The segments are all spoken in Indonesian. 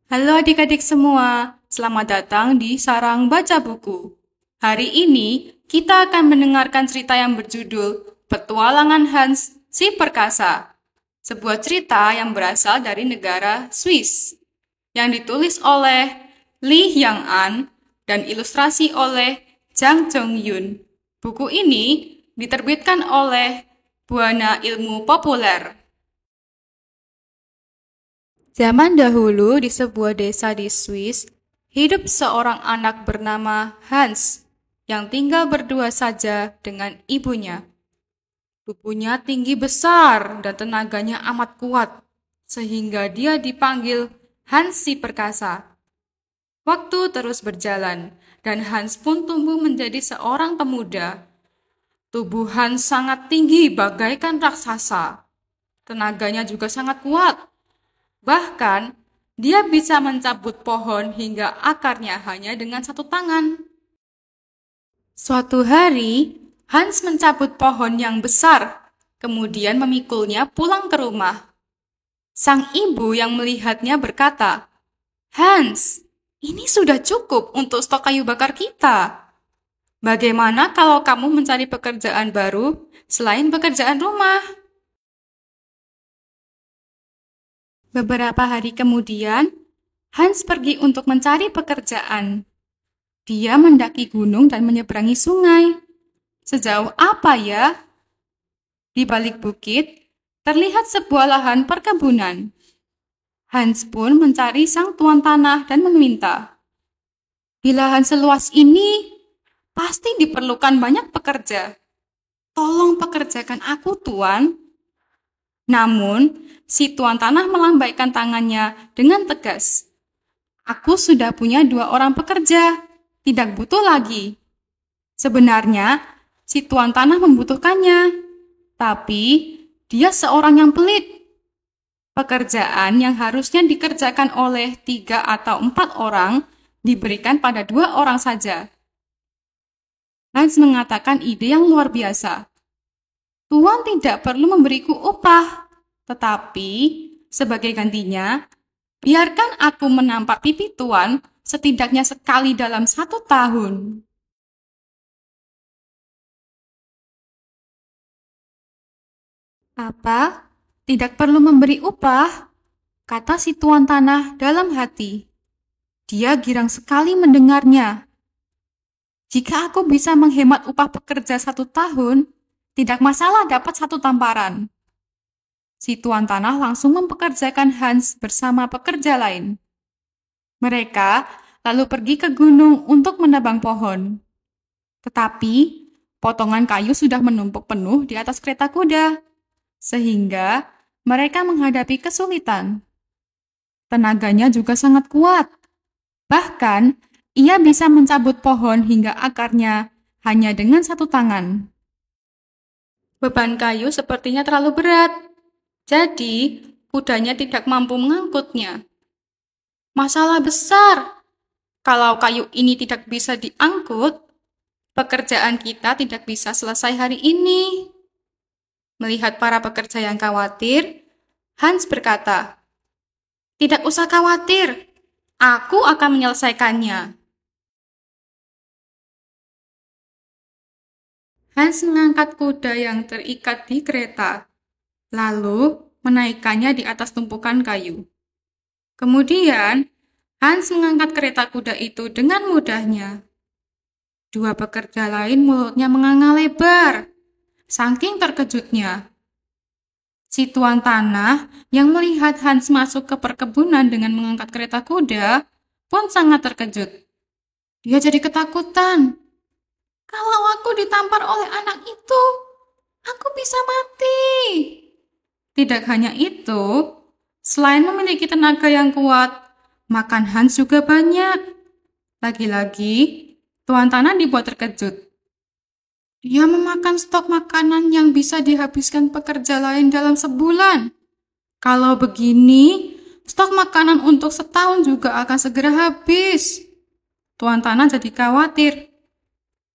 Halo adik-adik semua, selamat datang di Sarang Baca Buku. Hari ini kita akan mendengarkan cerita yang berjudul Petualangan Hans si Perkasa. Sebuah cerita yang berasal dari negara Swiss, yang ditulis oleh Lee Hyang-an dan ilustrasi oleh Jang Jong-yun. Buku ini diterbitkan oleh Buana Ilmu Populer. Zaman dahulu di sebuah desa di Swiss, hidup seorang anak bernama Hans yang tinggal berdua saja dengan ibunya. Tubuhnya tinggi besar dan tenaganya amat kuat, sehingga dia dipanggil Hans si Perkasa. Waktu terus berjalan, dan Hans pun tumbuh menjadi seorang pemuda. Tubuh Hans sangat tinggi bagaikan raksasa. Tenaganya juga sangat kuat. Bahkan, dia bisa mencabut pohon hingga akarnya hanya dengan satu tangan. Suatu hari, Hans mencabut pohon yang besar, kemudian memikulnya pulang ke rumah. Sang ibu yang melihatnya berkata, "Hans, ini sudah cukup untuk stok kayu bakar kita. Bagaimana kalau kamu mencari pekerjaan baru selain pekerjaan rumah?" Beberapa hari kemudian, Hans pergi untuk mencari pekerjaan. Dia mendaki gunung dan menyeberangi sungai. Sejauh apa ya? Di balik bukit, terlihat sebuah lahan perkebunan. Hans pun mencari sang tuan tanah dan meminta, "Di lahan seluas ini, pasti diperlukan banyak pekerja. Tolong pekerjakan aku, tuan." Namun, si tuan tanah melambaikan tangannya dengan tegas. "Aku sudah punya 2 orang pekerja, tidak butuh lagi." Sebenarnya, si tuan tanah membutuhkannya, tapi dia seorang yang pelit. Pekerjaan yang harusnya dikerjakan oleh 3 atau 4 orang diberikan pada 2 orang saja. Hans mengatakan ide yang luar biasa. "Tuan tidak perlu memberiku upah, tetapi sebagai gantinya, biarkan aku menampak pipi Tuan setidaknya sekali dalam 1 tahun." "Apa? Tidak perlu memberi upah?" kata si tuan tanah dalam hati. Dia girang sekali mendengarnya. "Jika aku bisa menghemat upah pekerja 1 tahun, tidak masalah dapat 1 tamparan." Si tuan tanah langsung mempekerjakan Hans bersama pekerja lain. Mereka lalu pergi ke gunung untuk menebang pohon. Tetapi, potongan kayu sudah menumpuk penuh di atas kereta kuda, sehingga mereka menghadapi kesulitan. Tenaganya juga sangat kuat. Bahkan, ia bisa mencabut pohon hingga akarnya hanya dengan 1 tangan. Beban kayu sepertinya terlalu berat, jadi kudanya tidak mampu mengangkutnya. "Masalah besar. Kalau kayu ini tidak bisa diangkut, pekerjaan kita tidak bisa selesai hari ini." Melihat para pekerja yang khawatir, Hans berkata, "Tidak usah khawatir, aku akan menyelesaikannya." Hans mengangkat kuda yang terikat di kereta, lalu menaikkannya di atas tumpukan kayu. Kemudian, Hans mengangkat kereta kuda itu dengan mudahnya. 2 pekerja lain mulutnya menganga lebar, saking terkejutnya. Si tuan tanah yang melihat Hans masuk ke perkebunan dengan mengangkat kereta kuda pun sangat terkejut. Dia jadi ketakutan. "Kalau aku ditampar oleh anak itu, aku bisa mati." Tidak hanya itu, selain memiliki tenaga yang kuat, makan Hans juga banyak. Lagi-lagi, tuan tanah dibuat terkejut. Dia memakan stok makanan yang bisa dihabiskan pekerja lain dalam sebulan. Kalau begini, stok makanan untuk setahun juga akan segera habis. Tuan tanah jadi khawatir.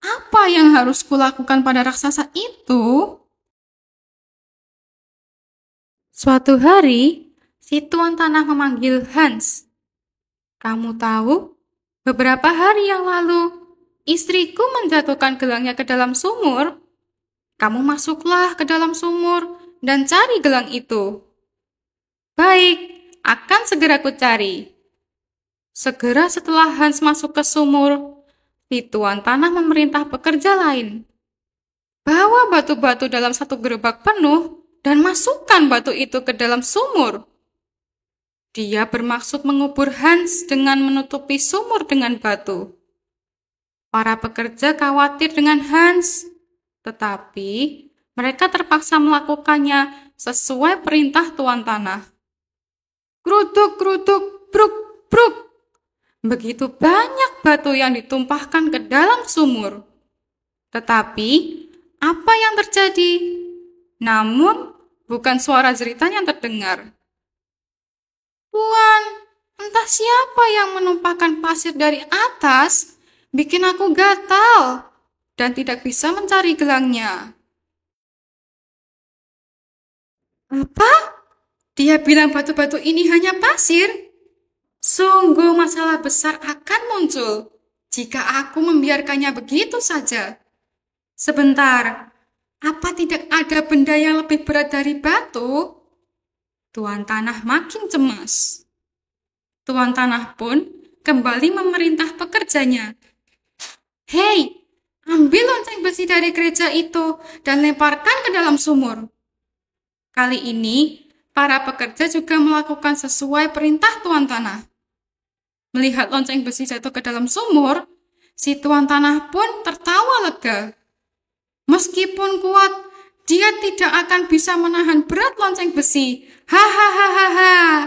Apa yang harus kulakukan pada raksasa itu? Suatu hari, si tuan tanah memanggil Hans. Kamu tahu, beberapa hari yang lalu, istriku menjatuhkan gelangnya ke dalam sumur. Kamu masuklah ke dalam sumur dan cari gelang itu. Baik, akan segera ku cari. Segera setelah Hans masuk ke sumur, si tuan tanah memerintah pekerja lain. Bawa batu-batu dalam satu gerobak penuh dan masukkan batu itu ke dalam sumur. Dia bermaksud mengubur Hans dengan menutupi sumur dengan batu. Para pekerja khawatir dengan Hans, tetapi mereka terpaksa melakukannya sesuai perintah tuan tanah. Kruduk, kruduk, bruk, bruk. Begitu banyak batu yang ditumpahkan ke dalam sumur. Tetapi, apa yang terjadi? Namun, bukan suara jeritan yang terdengar. Tuan, entah siapa yang menumpahkan pasir dari atas, bikin aku gatal dan tidak bisa mencari gelangnya. Apa? Dia bilang batu-batu ini hanya pasir? Sungguh masalah besar akan muncul jika aku membiarkannya begitu saja. Sebentar, apa tidak ada benda yang lebih berat dari batu? Tuan tanah makin cemas. Tuan tanah pun kembali memerintah pekerjanya. Hei, ambil lonceng besi dari gereja itu dan lemparkan ke dalam sumur. Kali ini, para pekerja juga melakukan sesuai perintah tuan tanah. Melihat lonceng besi jatuh ke dalam sumur, si tuan tanah pun tertawa lega. Meskipun kuat, dia tidak akan bisa menahan berat lonceng besi. Hahaha.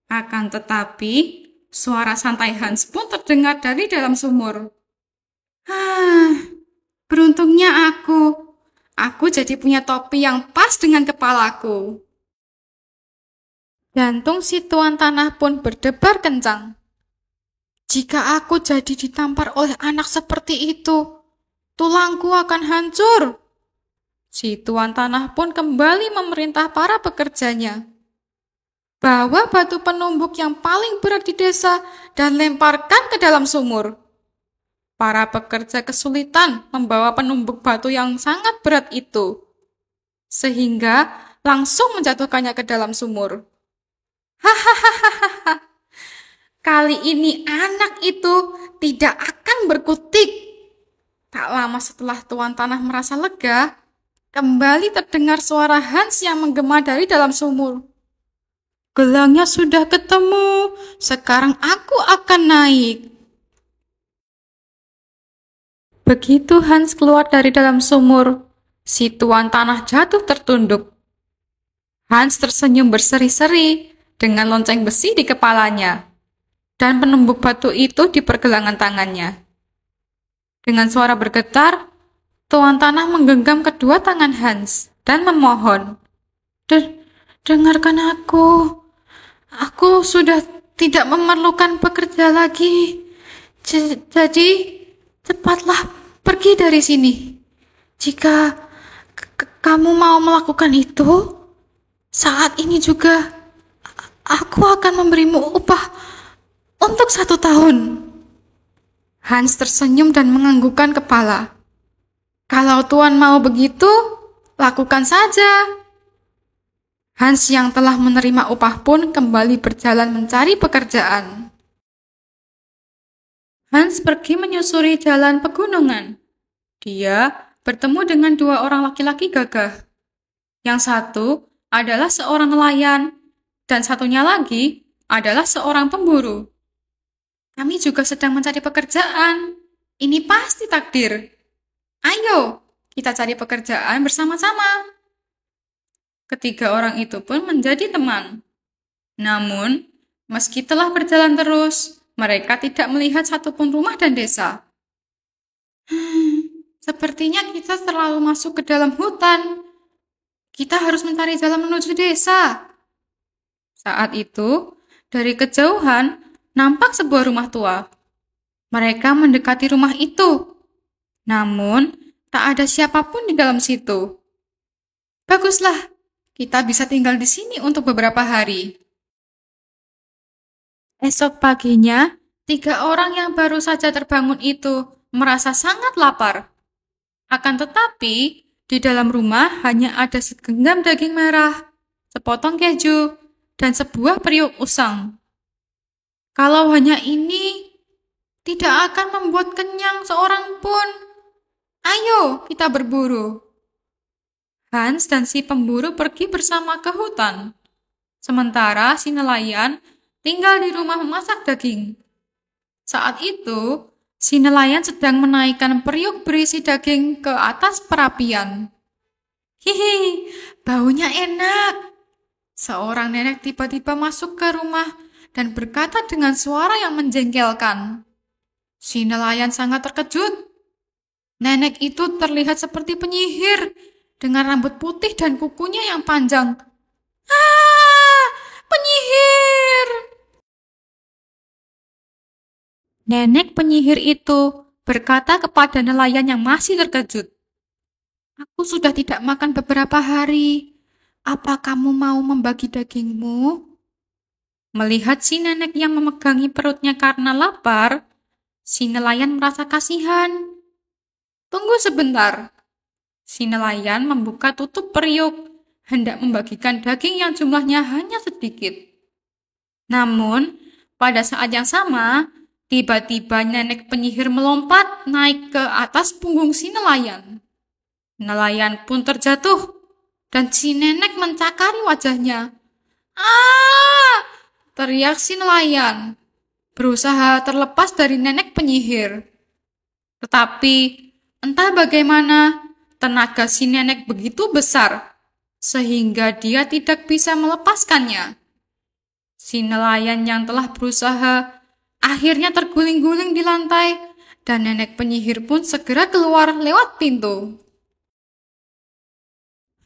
Akan tetapi, suara santai Hans pun terdengar dari dalam sumur. Beruntungnya aku. Aku jadi punya topi yang pas dengan kepalaku. Jantung si tuan tanah pun berdebar kencang. Jika aku jadi ditampar oleh anak seperti itu, tulangku akan hancur. Si tuan tanah pun kembali memerintah para pekerjanya. Bawa batu penumbuk yang paling berat di desa dan lemparkan ke dalam sumur. Para pekerja kesulitan membawa penumbuk batu yang sangat berat itu, sehingga langsung menjatuhkannya ke dalam sumur. Hahaha. Kali ini anak itu tidak akan berkutik. Tak lama setelah tuan tanah merasa lega, kembali terdengar suara Hans yang menggema dari dalam sumur. Gelangnya sudah ketemu, sekarang aku akan naik. Begitu Hans keluar dari dalam sumur, si tuan tanah jatuh tertunduk. Hans tersenyum berseri-seri dengan lonceng besi di kepalanya, dan penumbuk batu itu di pergelangan tangannya. Dengan suara bergetar, tuan tanah menggenggam kedua tangan Hans dan memohon, dengarkan aku. Aku sudah tidak memerlukan pekerja lagi. Jadi, cepatlah pergi dari sini. Jika kamu mau melakukan itu, saat ini juga aku akan memberimu upah untuk 1 tahun. Hans tersenyum dan menganggukkan kepala. Kalau Tuan mau begitu, lakukan saja. Hans yang telah menerima upah pun kembali berjalan mencari pekerjaan. Hans pergi menyusuri jalan pegunungan. Dia bertemu dengan 2 orang laki-laki gagah. Yang satu adalah seorang nelayan, dan satunya lagi adalah seorang pemburu. Kami juga sedang mencari pekerjaan. Ini pasti takdir. Ayo, kita cari pekerjaan bersama-sama. Ketiga orang itu pun menjadi teman. Namun, meski telah berjalan terus, mereka tidak melihat satupun rumah dan desa. Sepertinya kita terlalu masuk ke dalam hutan. Kita harus mencari jalan menuju desa. Saat itu, dari kejauhan, nampak sebuah rumah tua. Mereka mendekati rumah itu. Namun, tak ada siapapun di dalam situ. Baguslah, kita bisa tinggal di sini untuk beberapa hari. Esok paginya, 3 orang yang baru saja terbangun itu merasa sangat lapar. Akan tetapi, di dalam rumah hanya ada segenggam daging merah, sepotong keju, dan sebuah periuk usang. Kalau hanya ini, tidak akan membuat kenyang seorang pun. Ayo, kita berburu. Hans dan si pemburu pergi bersama ke hutan. Sementara si nelayan tinggal di rumah memasak daging. Saat itu, si nelayan sedang menaikkan periuk berisi daging ke atas perapian. Hihi, baunya enak. Seorang nenek tiba-tiba masuk ke rumah dan berkata dengan suara yang menjengkelkan. Si nelayan sangat terkejut. Nenek itu terlihat seperti penyihir dengan rambut putih dan kukunya yang panjang. Ah, penyihir! Nenek penyihir itu berkata kepada nelayan yang masih terkejut. Aku sudah tidak makan beberapa hari. Apa kamu mau membagi dagingmu? Melihat si nenek yang memegangi perutnya karena lapar, si nelayan merasa kasihan. Tunggu sebentar. Si nelayan membuka tutup periuk, hendak membagikan daging yang jumlahnya hanya sedikit. Namun, pada saat yang sama, tiba-tiba nenek penyihir melompat naik ke atas punggung si nelayan. Nelayan pun terjatuh, dan si nenek mencakari wajahnya. Ah! Teriak si nelayan, berusaha terlepas dari nenek penyihir. Tetapi, entah bagaimana, tenaga si nenek begitu besar, sehingga dia tidak bisa melepaskannya. Si nelayan yang telah berusaha, akhirnya terguling-guling di lantai, dan nenek penyihir pun segera keluar lewat pintu.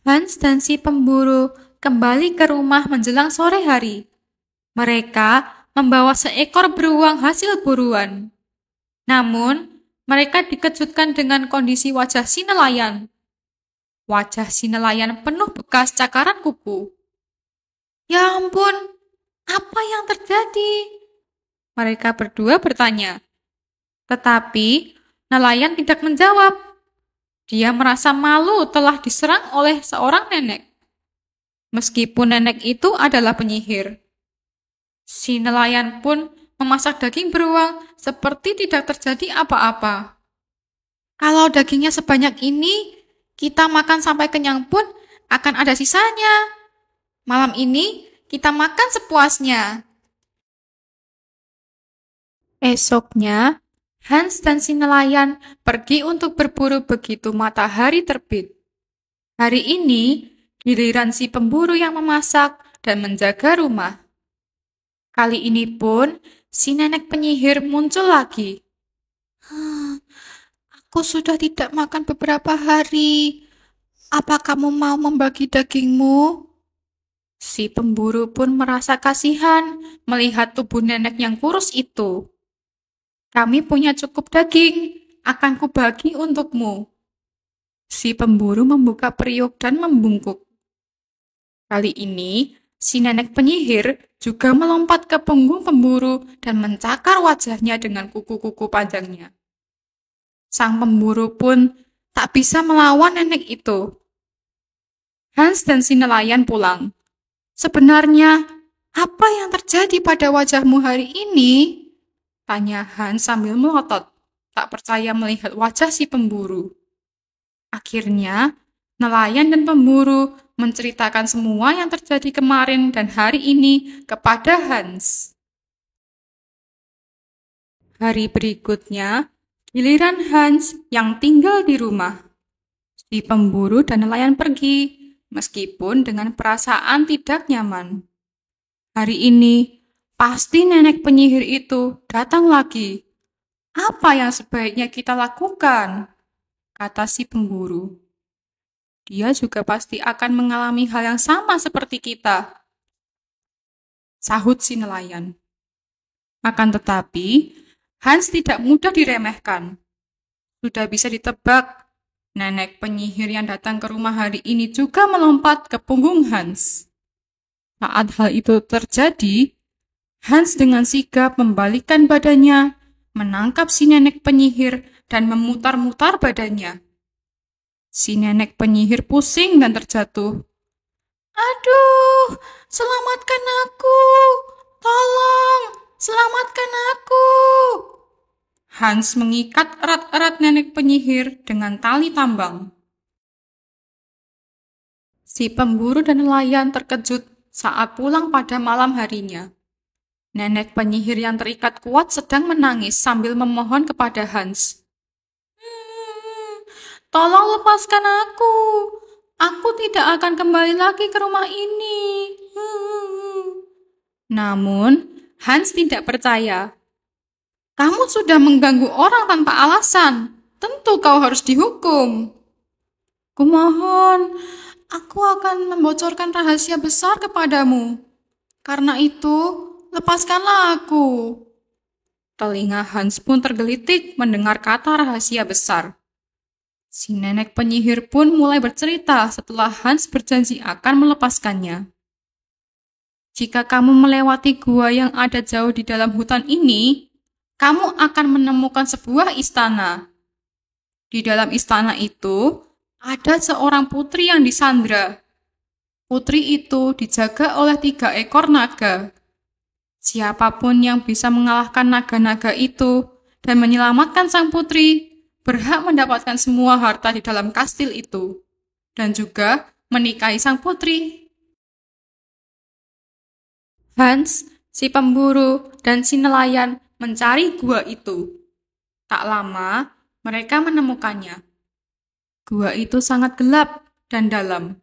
Hans dan si pemburu kembali ke rumah menjelang sore hari. Mereka membawa seekor beruang hasil buruan. Namun, mereka dikejutkan dengan kondisi wajah si nelayan. Wajah si nelayan penuh bekas cakaran kuku. Ya ampun, apa yang terjadi? Mereka berdua bertanya. Tetapi, nelayan tidak menjawab. Dia merasa malu telah diserang oleh seorang nenek. Meskipun nenek itu adalah penyihir. Si nelayan pun memasak daging beruang seperti tidak terjadi apa-apa. Kalau dagingnya sebanyak ini, kita makan sampai kenyang pun akan ada sisanya. Malam ini kita makan sepuasnya. Esoknya, Hans dan si nelayan pergi untuk berburu begitu matahari terbit. Hari ini, giliran si pemburu yang memasak dan menjaga rumah. Kali ini pun, si nenek penyihir muncul lagi. Aku sudah tidak makan beberapa hari. Apa kamu mau membagi dagingmu? Si pemburu pun merasa kasihan melihat tubuh nenek yang kurus itu. Kami punya cukup daging, akan kubagi untukmu. Si pemburu membuka periuk dan membungkuk. Kali ini, si nenek penyihir juga melompat ke punggung pemburu dan mencakar wajahnya dengan kuku-kuku panjangnya. Sang pemburu pun tak bisa melawan nenek itu. Hans dan si nelayan pulang. Sebenarnya, apa yang terjadi pada wajahmu hari ini? Tanya Hans sambil melotot, tak percaya melihat wajah si pemburu. Akhirnya, nelayan dan pemburu menceritakan semua yang terjadi kemarin dan hari ini kepada Hans. Hari berikutnya, giliran Hans yang tinggal di rumah. Si pemburu dan nelayan pergi, meskipun dengan perasaan tidak nyaman. Hari ini, pasti nenek penyihir itu datang lagi. Apa yang sebaiknya kita lakukan? Kata si pemburu. Dia juga pasti akan mengalami hal yang sama seperti kita. Sahut si nelayan. Akan tetapi, Hans tidak mudah diremehkan. Sudah bisa ditebak, nenek penyihir yang datang ke rumah hari ini juga melompat ke punggung Hans. Saat hal itu terjadi, Hans dengan sigap membalikkan badannya, menangkap si nenek penyihir dan memutar-mutar badannya. Si nenek penyihir pusing dan terjatuh. Aduh, selamatkan aku! Tolong, selamatkan aku! Hans mengikat erat-erat nenek penyihir dengan tali tambang. Si pemburu dan nelayan terkejut saat pulang pada malam harinya. Nenek penyihir yang terikat kuat sedang menangis sambil memohon kepada Hans. Tolong lepaskan aku. Aku tidak akan kembali lagi ke rumah ini. Namun, Hans tidak percaya. Kamu sudah mengganggu orang tanpa alasan. Tentu kau harus dihukum. Kumohon, aku akan membocorkan rahasia besar kepadamu. Karena itu, lepaskanlah aku. Telinga Hans pun tergelitik mendengar kata rahasia besar. Si nenek penyihir pun mulai bercerita setelah Hans berjanji akan melepaskannya. Jika kamu melewati gua yang ada jauh di dalam hutan ini, kamu akan menemukan sebuah istana. Di dalam istana itu, ada seorang putri yang disandra. Putri itu dijaga oleh 3 ekor naga. Siapapun yang bisa mengalahkan naga-naga itu dan menyelamatkan sang putri, berhak mendapatkan semua harta di dalam kastil itu, dan juga menikahi sang putri. Hans, si pemburu, dan si nelayan mencari gua itu. Tak lama, mereka menemukannya. Gua itu sangat gelap dan dalam.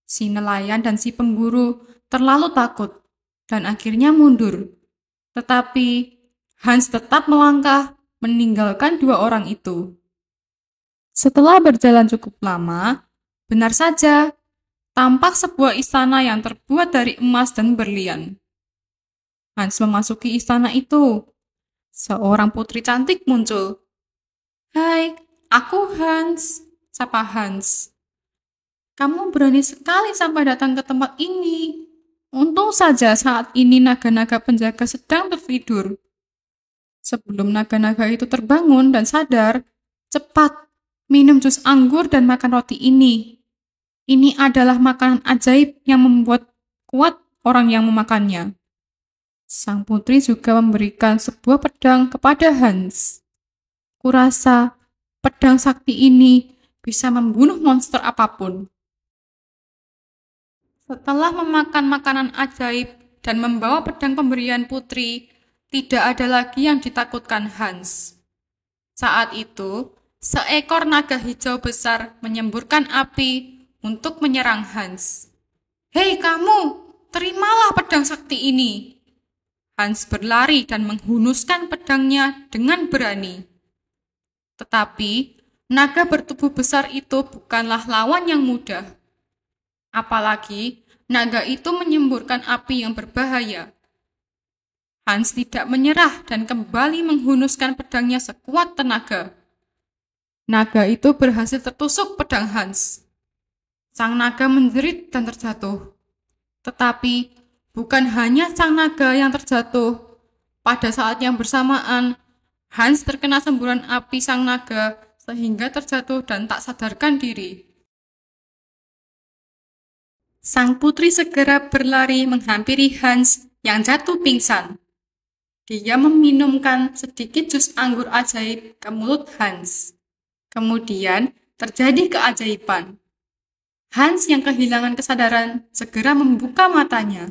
Si nelayan dan si pemburu terlalu takut dan akhirnya mundur. Tetapi Hans tetap melangkah, meninggalkan 2 orang itu. Setelah berjalan cukup lama, benar saja, tampak sebuah istana yang terbuat dari emas dan berlian. Hans memasuki istana itu. Seorang putri cantik muncul. Hai, aku Hans, sapa Hans. Kamu berani sekali sampai datang ke tempat ini. Untung saja saat ini naga-naga penjaga sedang tertidur. Sebelum naga-naga itu terbangun dan sadar, cepat minum jus anggur dan makan roti ini. Ini adalah makanan ajaib yang membuat kuat orang yang memakannya. Sang putri juga memberikan sebuah pedang kepada Hans. Kurasa pedang sakti ini bisa membunuh monster apapun. Setelah memakan makanan ajaib dan membawa pedang pemberian putri, tidak ada lagi yang ditakutkan Hans. Saat itu, seekor naga hijau besar menyemburkan api untuk menyerang Hans. Hei kamu, terimalah pedang sakti ini. Hans berlari dan menghunuskan pedangnya dengan berani. Tetapi, naga bertubuh besar itu bukanlah lawan yang mudah. Apalagi, naga itu menyemburkan api yang berbahaya. Hans tidak menyerah dan kembali menghunuskan pedangnya sekuat tenaga. Naga itu berhasil tertusuk pedang Hans. Sang naga menjerit dan terjatuh. Tetapi, bukan hanya sang naga yang terjatuh. Pada saat yang bersamaan, Hans terkena semburan api sang naga sehingga terjatuh dan tak sadarkan diri. Sang putri segera berlari menghampiri Hans yang jatuh pingsan. Dia meminumkan sedikit jus anggur ajaib ke mulut Hans. Kemudian terjadi keajaiban. Hans yang kehilangan kesadaran segera membuka matanya.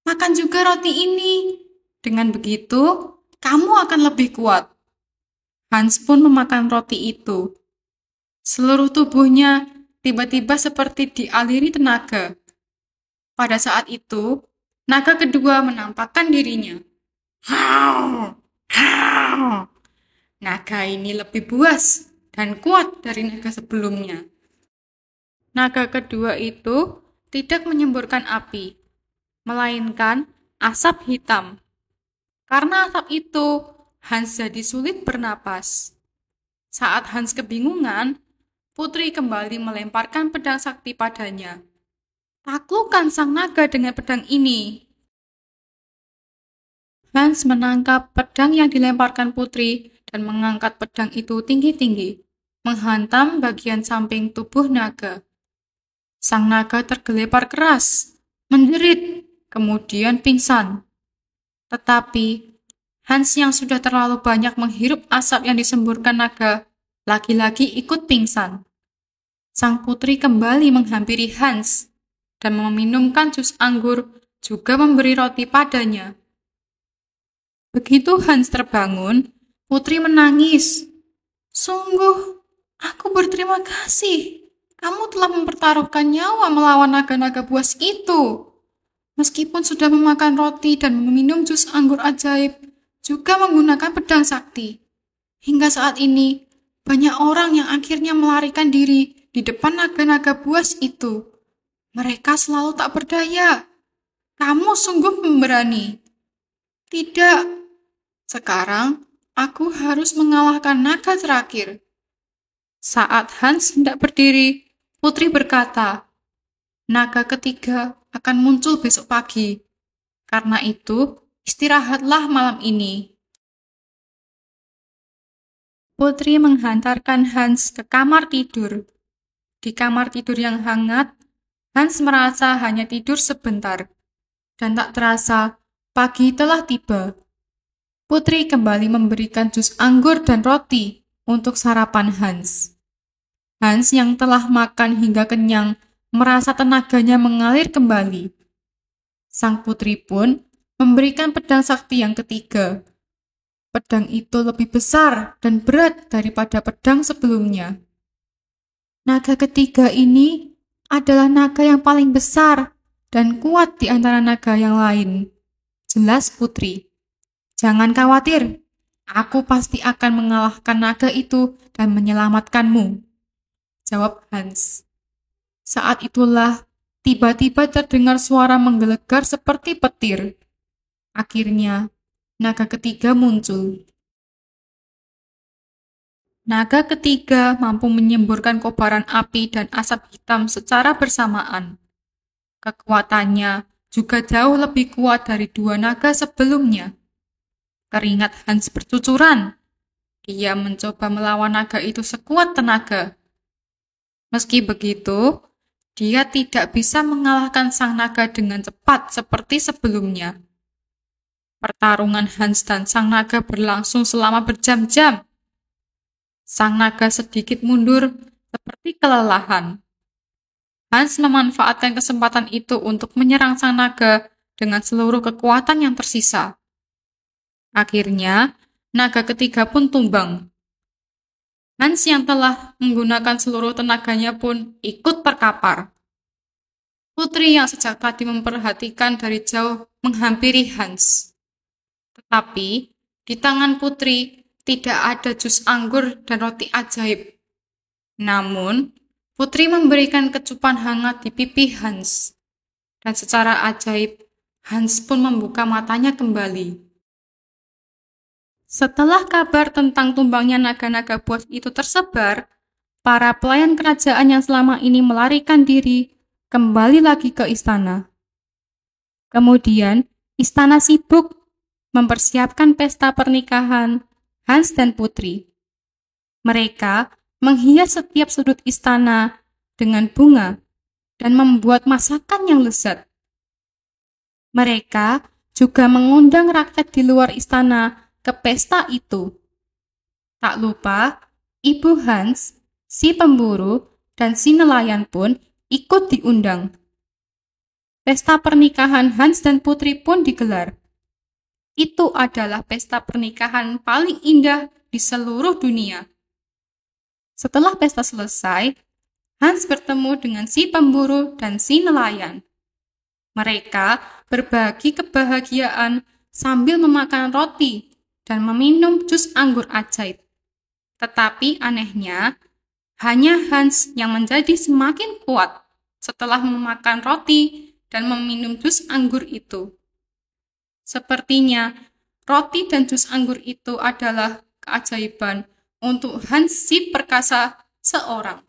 Makan juga roti ini. Dengan begitu, kamu akan lebih kuat. Hans pun memakan roti itu. Seluruh tubuhnya tiba-tiba seperti dialiri tenaga. Pada saat itu, naga kedua menampakkan dirinya. Hau, hau. Naga ini lebih buas dan kuat dari naga sebelumnya. Naga kedua itu tidak menyemburkan api, melainkan asap hitam. Karena asap itu, Hans jadi sulit bernapas. Saat Hans kebingungan, putri kembali melemparkan pedang sakti padanya. Taklukkan sang naga dengan pedang ini. Hans menangkap pedang yang dilemparkan putri dan mengangkat pedang itu tinggi-tinggi, menghantam bagian samping tubuh naga. Sang naga tergelepar keras, menjerit, kemudian pingsan. Tetapi Hans yang sudah terlalu banyak menghirup asap yang disemburkan naga, lagi-lagi ikut pingsan. Sang putri kembali menghampiri Hans dan meminumkan jus anggur, juga memberi roti padanya. Begitu Hans terbangun, putri menangis. Sungguh, aku berterima kasih. Kamu telah mempertaruhkan nyawa melawan naga-naga buas itu. Meskipun sudah memakan roti dan meminum jus anggur ajaib, juga menggunakan pedang sakti. Hingga saat ini, banyak orang yang akhirnya melarikan diri di depan naga-naga buas itu. Mereka selalu tak berdaya. Kamu sungguh pemberani. Tidak. Sekarang, aku harus mengalahkan naga terakhir. Saat Hans hendak berdiri, putri berkata, naga ketiga akan muncul besok pagi. Karena itu, istirahatlah malam ini. Putri menghantarkan Hans ke kamar tidur. Di kamar tidur yang hangat, Hans merasa hanya tidur sebentar. Dan tak terasa, pagi telah tiba. Putri kembali memberikan jus anggur dan roti untuk sarapan Hans. Hans yang telah makan hingga kenyang merasa tenaganya mengalir kembali. Sang putri pun memberikan pedang sakti yang ketiga. Pedang itu lebih besar dan berat daripada pedang sebelumnya. Naga ketiga ini adalah naga yang paling besar dan kuat di antara naga yang lain. Jelas putri. Jangan khawatir, aku pasti akan mengalahkan naga itu dan menyelamatkanmu, jawab Hans. Saat itulah, tiba-tiba terdengar suara menggelegar seperti petir. Akhirnya, naga ketiga muncul. Naga ketiga mampu menyemburkan kobaran api dan asap hitam secara bersamaan. Kekuatannya juga jauh lebih kuat dari dua naga sebelumnya. Keringat Hans bercucuran. Dia mencoba melawan naga itu sekuat tenaga. Meski begitu, dia tidak bisa mengalahkan sang naga dengan cepat seperti sebelumnya. Pertarungan Hans dan sang naga berlangsung selama berjam-jam. Sang naga sedikit mundur seperti kelelahan. Hans memanfaatkan kesempatan itu untuk menyerang sang naga dengan seluruh kekuatan yang tersisa. Akhirnya, naga ketiga pun tumbang. Hans yang telah menggunakan seluruh tenaganya pun ikut terkapar. Putri yang sejak tadi memperhatikan dari jauh menghampiri Hans. Tetapi, di tangan putri tidak ada jus anggur dan roti ajaib. Namun, putri memberikan kecupan hangat di pipi Hans. Dan secara ajaib, Hans pun membuka matanya kembali. Setelah kabar tentang tumbangnya naga-naga buas itu tersebar, para pelayan kerajaan yang selama ini melarikan diri kembali lagi ke istana. Kemudian, istana sibuk mempersiapkan pesta pernikahan Hans dan putri. Mereka menghias setiap sudut istana dengan bunga dan membuat masakan yang lezat. Mereka juga mengundang rakyat di luar istana ke pesta itu. Tak lupa, Ibu Hans, si pemburu, dan si nelayan pun ikut diundang. Pesta pernikahan Hans dan putri pun digelar. Itu adalah pesta pernikahan paling indah di seluruh dunia. Setelah pesta selesai, Hans bertemu dengan si pemburu dan si nelayan. Mereka berbagi kebahagiaan sambil memakan roti dan meminum jus anggur ajaib. Tetapi anehnya, hanya Hans yang menjadi semakin kuat setelah memakan roti dan meminum jus anggur itu. Sepertinya, roti dan jus anggur itu adalah keajaiban untuk Hans si perkasa seorang.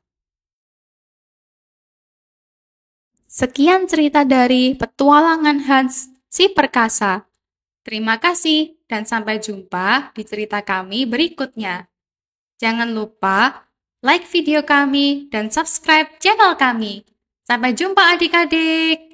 Sekian cerita dari petualangan Hans si perkasa. Terima kasih dan sampai jumpa di cerita kami berikutnya. Jangan lupa like video kami dan subscribe channel kami. Sampai jumpa adik-adik.